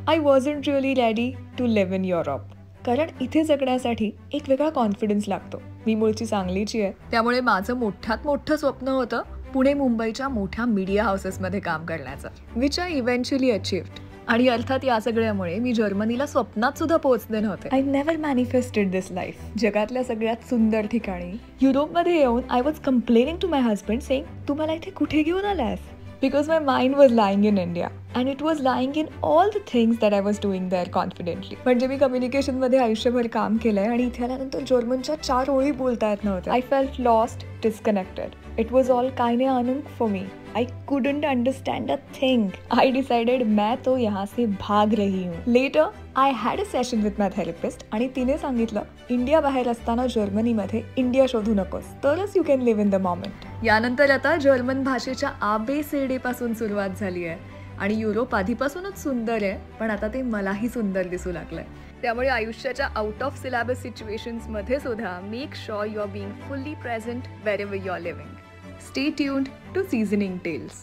I wasn't really ready to live in Europe. कारण इथे जगण्यासाठी एक वेगळा कॉन्फिडन्स लागतो. मी मूळची सांगलीची आहे, त्यामुळे माझं मोठ्यात मोठं स्वप्न होतं पुणे मुंबईच्या मोठ्या मीडिया हाऊसेसमध्ये काम करण्याचं, विच आय इव्हेंच्युअली अचीव्ड. आणि अर्थात या सगळ्यामुळे मी जर्मनीला स्वप्नात सुद्धा पोहोचले नव्हते. I never manifested this life. जगातल्या सगळ्यात सुंदर ठिकाणी युरोपमध्ये येऊन I was complaining to my husband saying, तू मला इथे कुठे घेऊन आलास? Because my mind was lying in India and it was lying in all the things that I was doing there confidently. म्हणजे मी कम्युनिकेशनमध्ये आयुष्यभर काम केलंय आणि इथे आल्यानंतर जर्मनच्या 4 ओळी बोलता येत नव्हत्या. I felt lost, disconnected. It was all keine Ahnung for me. I couldn't understand a thing. I decided मैं तो यहाँ से भाग रही हूँ. Later, I had a session with my therapist आणि तिने सांगितलं, इंडिया बाहेर असताना जर्मनीमध्ये इंडिया शोधू नकोस, तरच you can live in the moment. यानंतर आता जर्मन भाषेच्या ABCD पासून सुरुवात झाली आहे आणि युरोप आधीपासूनच सुंदर आहे, पण आता ते मलाही सुंदर दिसू लागलंय. त्यामुळे आयुष्याच्या आउट ऑफ सिलेबस सिच्युएशन्स मध्ये सुद्धा make sure you are being fully present wherever you are living. Stay tuned to Seasoning Tales.